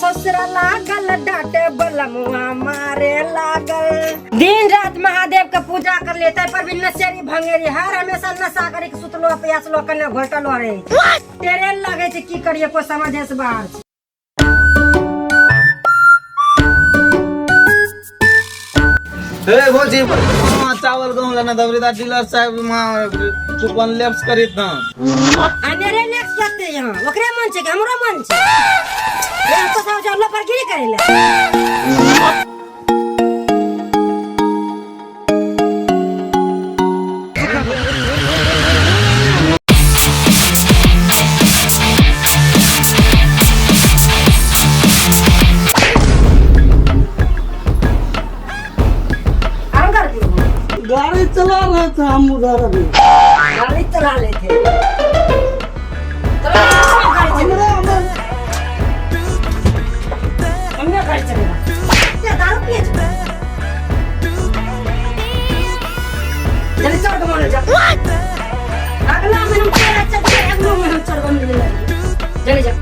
ससुरा लागल डांटे बलमुआ मारे लागल। दिन रात महादेव के पूजा कर लेते पर भी नशेरी भंगेरी हर हमेशा नशा करी सुतलो प्यासलो कने घोटलो रहे। तेरे लगे छे की करिए को समझे से बाहर। ए भोजी चावल गहूं लेना दबरीदा डीलर साहब कूपन लेप्स करीत ना अनेरे लेप्स करते यहां ओकरे मन छे हमरो मन छे ये तो सब जल्लो पर गिरी करेला। गाड़ी चला रहे थे हम उधर अभी गाड़ी चला ले थे हमने गाड़ी चलेगा क्या दारू पिए जल्दी चढ़ कमाने जा अगला में हम तेरा चलते अगला में हम चढ़ कमाने लगे जल्दी जा।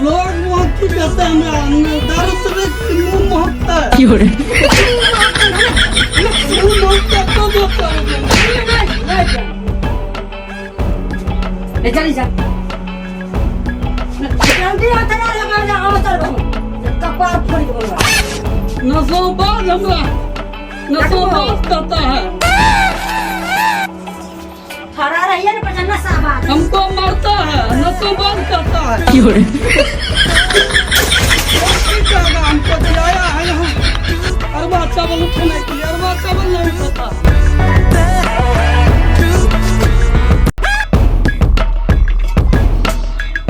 लोग वहाँ की कहते हैं दारू से मुंह महकता है क्यों रे ले चली जा जल्दी आता ना लगा जा हम चल कहूं कपार फोड़ दूंगा। नशोबाज हमरा नशोबाज करता है खड़ा रहिए ना पर नशाबाज हमको मारता है नशोबाज करता है। क्यों रे हमको बुलाया है यहाँ अरबा चावल उठाने के लिए अरबा चावल नहीं उठाता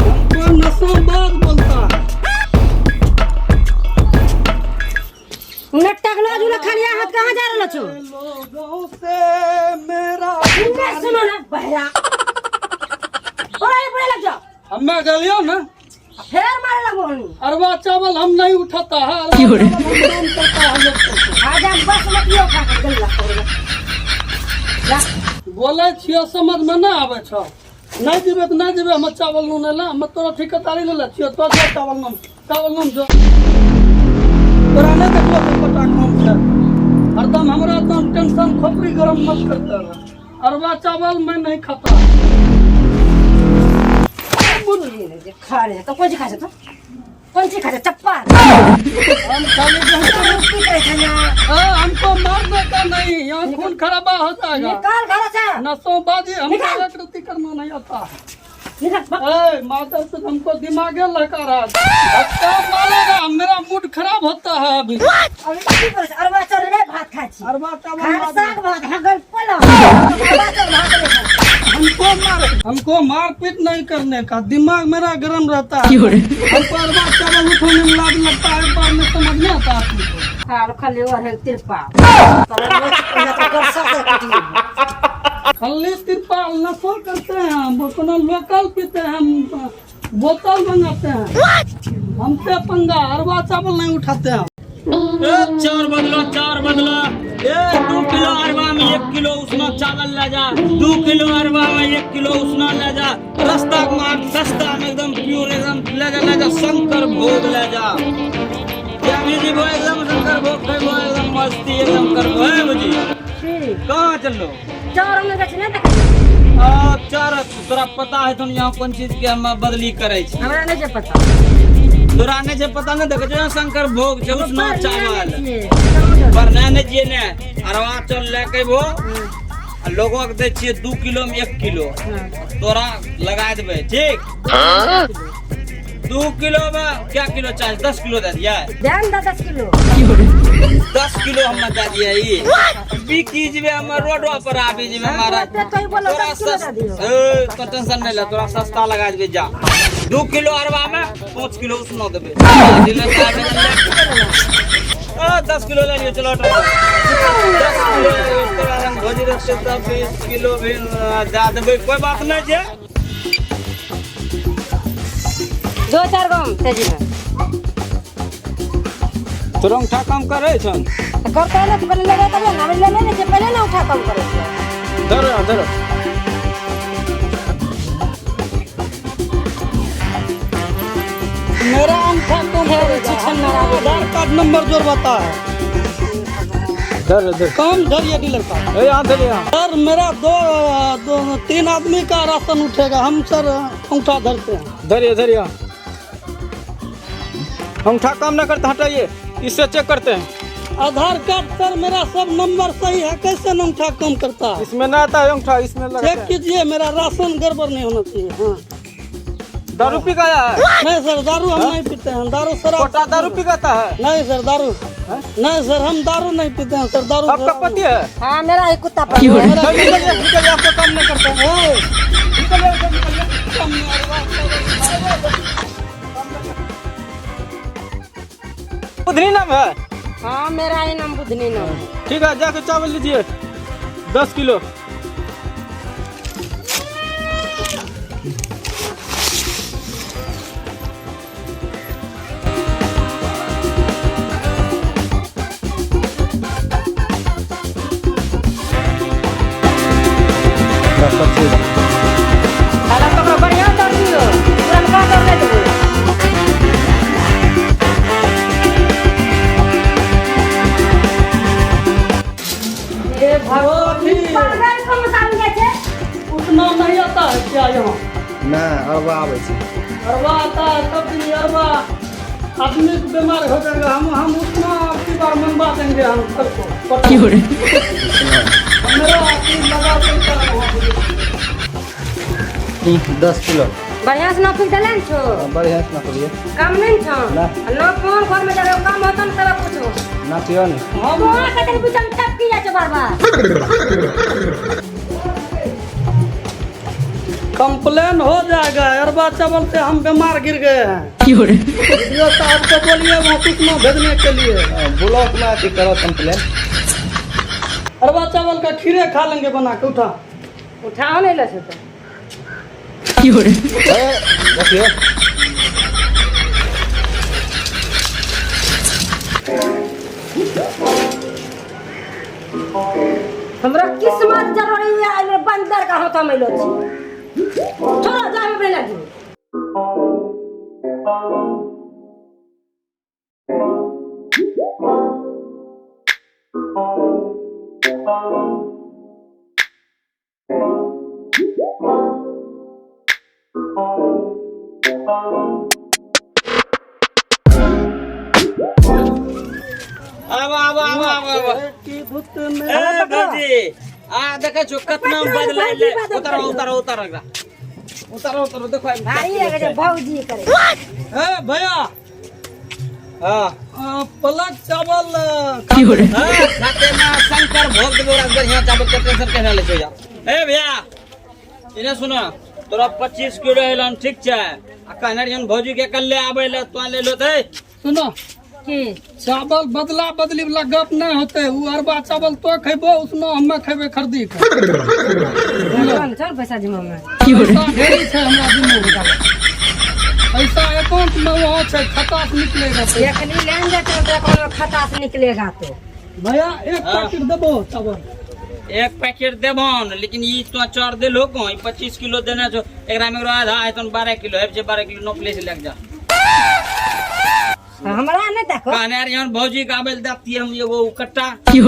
हमको नशोबाज बोलता है। नट्टा गलो जुला खलिया हाथ कहां जा रहलो छो लोगों से मेरा सुनने सुनो ना बहरा पड़े लग जाओ हमें गलियो ना फेर मारे लगो हनी अरबा चावल हम नहीं उठाता है क्यों रे करता है लोग आज हम बस मतियो खा के गल्ला करेगा बोले छियो समझ में ना आवे छो नहीं दिबे तो नहीं दिबे हम चावल नु ले हम तोरा ठेकेदारी ले छियो तो चावल नम जो तोरा नहीं देखलो तो पटा कम है हरदम हमरा तो टेंशन खोपड़ी गरम मत करता है अरबा चावल मैं नहीं खाता बोल ले खा रहे तो कौन सी खा चप्पा हम खाली की करे खाना हमको मारने का नहीं यहाँ खून खराबा हो जाएगा निकाल घर से नशोबाजी हमको आकृति करना नहीं आता निकाल माता से हमको दिमागे लगा रहा धक्का मारेगा मेरा मूड खराब होता है अभी अभी की करे अरबा चल रे भात खा छी अरबा खा साग भात हगल पला हमको मारपीट नहीं करने का दिमाग मेरा गर्म रहता है हमको अरबा चावल उठाने में लाभ लगता है बाद में समझ नहीं आता आपको हां खाली और है तिरपा खल्ली तिरपाल नशा करते हैं हम अपना लोकल पीते हैं हम बोतल बनाते हैं हमसे पंगा अरबा चावल नहीं उठाते हैं। चार बदला 2 किलो अरबा में 1 किलो उसना चावल ले जा 2 किलो अरबा में 1 किलो उसना ले जा रास्ता मार्ग सस्ता में एकदम प्योर एकदम ले जा शंकर भोग ले जा क्या जी वो एकदम शंकर भोग खाई वो एकदम मस्ती एकदम कर वो है बुजी कहाँ चल लो चार में गचने तक चार तोरा पता है तुम यहाँ कौन चीज के हम बदली करे छी हमरा नहीं पता तोरा नहीं जे पता नहीं देखे जो शंकर भोग चल उसना चावल पर नहीं जे ने अरवा चल ले के वो लोगों के दे छिए 2 किलो में 1 किलो तोरा लगा देबे ठीक 2 किलो में क्या किलो चाहिए 10 किलो दे दिया ध्यान 10 किलो 10 किलो हम दे दिए ई बिकी जीवे हम रोड पर आबी जीवे हमारा तो बोलो 10 किलो दे दियो तो टेंशन नहीं ले तोरा सस्ता लगा देबे जा 2 किलो अरवा में 5 किलो उसनो देबे डीलर साहब 10 किलो ले लियो चलो 10 किलो तोरा रंग भोजी रखते तब 20 किलो भी दे देबे कोई बात नहीं जे 2-4 गम तेजी में तुरंत उठा काम करे छन करते हैं तो पहले लगा तब ना ले से पहले ना उठा काम करे धरो मेरा अंगूठा तुम आधार कार्ड नंबर जोर बता है कौन धरिए डीलर का सर मेरा दो 3 आदमी का राशन उठेगा हम सर अंगूठा धरते हैं धरिए अंगूठा काम ना करते हटाइए इससे चेक करते हैं आधार कार्ड सर मेरा सब नंबर सही है कैसे अंगूठा काम करता है इसमें ना आता है अंगूठा इसमें लगता चेक है कीजिए मेरा राशन गड़बड़ नहीं होना चाहिए हाँ दारू पी गया है नहीं सर दारू हम नहीं पीते हैं दारू शराब छोटा दारू पी जाता है नहीं सर दारू नहीं सर हम दारू नहीं पीते हैं सर दारू आपका पति है हाँ मेरा ही कुत्ता पर निकलिए आपको काम नहीं करते हैं बुधनी नाम है हाँ मेरा ही नाम बुधनी नाम है। ठीक है जाके चावल लीजिए 10 किलो साला कपड़ा बढ़िया दर दियो पुरनका दर नहीं देबो ये भगवान पागल को मसाले छै उतना नहीं आता है क्या यहाँ ना अरबा आवे छी अरबा आता है सब दिन अरबा आदमी को बीमार हो जाएगा हम उतना आपकी बार मनवा देंगे हम सबको मेरा आदमी लगा देता है 10 किलो बढ़िया से नापी देलन छो बढ़िया से ना करिए काम नहीं छो ना। ना कौन घर में जाके काम होतन तब पूछो ना पियो नहीं हम कौन कतन पूछम तब की जाय बार बार कंप्लेन हो जाएगा अरबा चावल से हम बीमार गिर गए हैं वीडियो साहब को बोलिए वो कितना भेजने के लिए ब्लॉक में आके करो कंप्लेन अरबा चावल का खीरे खा लेंगे बना के उठाओ नहीं ले सकते रखिए हमरा किस्मत जरूरी है आइले बंदर का होता मिलो छी छोड़ो जा में लगी की भूत में ए भौजी आ देखे छो कितना बदला ले उतारो देखो भारी लगे जे भौजी करे ए भैया हां पलक चावल खाते में शंकर भोग देबो रख बढ़िया चावल के टेंशन कहना ले छो यार ए भैया इने सुनो तोरा 25 किलो एलन ठीक छै आ कहनरियन भौजी के कल्ले आबै ले तो ले लो ते सुनो की चावल बदला बदली वाला गप नहीं होते वो अरबा चावल तो खेबो उसमें हमें खेबे खरीदी के चल पैसा जमा में पैसा ढेरी छै हमरा दिनो पैसा अकाउंट में वो छै खाता से निकलेगा एक ली लेन जाते तो कोनो खाता से निकलेगा तो भैया एक पैकेट देबो चावल एक पैकेट देबन लेकिन ई तो चार दे लो को 25 किलो देना छो एकरा में आधा है तो 12 किलो है 12 किलो नो प्लेस लग जा हमरा नहीं देखो कहनरियन भौजी का आबै दती हम एगो कट्टा अभी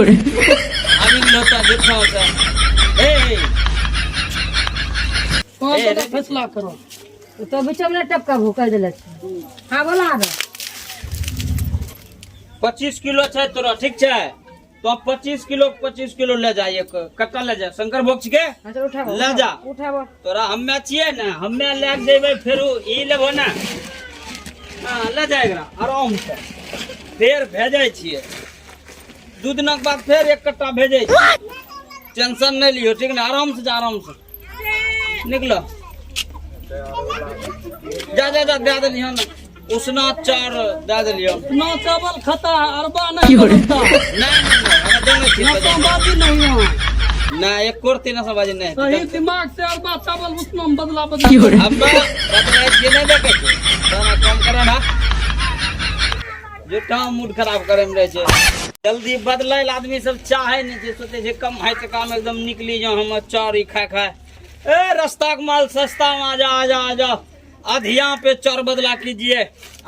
लोटा देखो से ए तो फैसला करो तो बीच में टपका भूकल देले हां बोला आबे 25 किलो छै तोरा ठीक छै तो 25 किलो ले जा एक कट्टा ले जा शंकर भोग छिके अच्छा उठाबो ले जा उठाबो तोरा हम्मे छिए ना हम्मे ले जेबै फेरो ई लेबो ना हां ले जाएगा आराम से फेर भेजै छिए 2 दिनक बाद फेर एक कट्टा भेजै छिए टेंशन नहीं लियो ठीक ना आराम से निकलो जा दे दिलियो ना उसना चार दे दिलियो ना चावल खाता है अरबा नहीं खाता नहीं हम देंगे ना ठीक तो बात ही नहीं है ना एक कोरती ना समझ नहीं सही दिमाग से अरबा चावल उसमें बदला बदली अब बदला के नहीं देखे दाना कम करे ना जो मूड खराब करे में रहे छे जल्दी बदलैल आदमी सब चाहे नहीं छे सोचे छे कम है तो काम एकदम निकली जाओ हम चार ही खा ए रास्ता का माल सस्ता में आ जा आधिया पे चार बदला कीजिए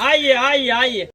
आइए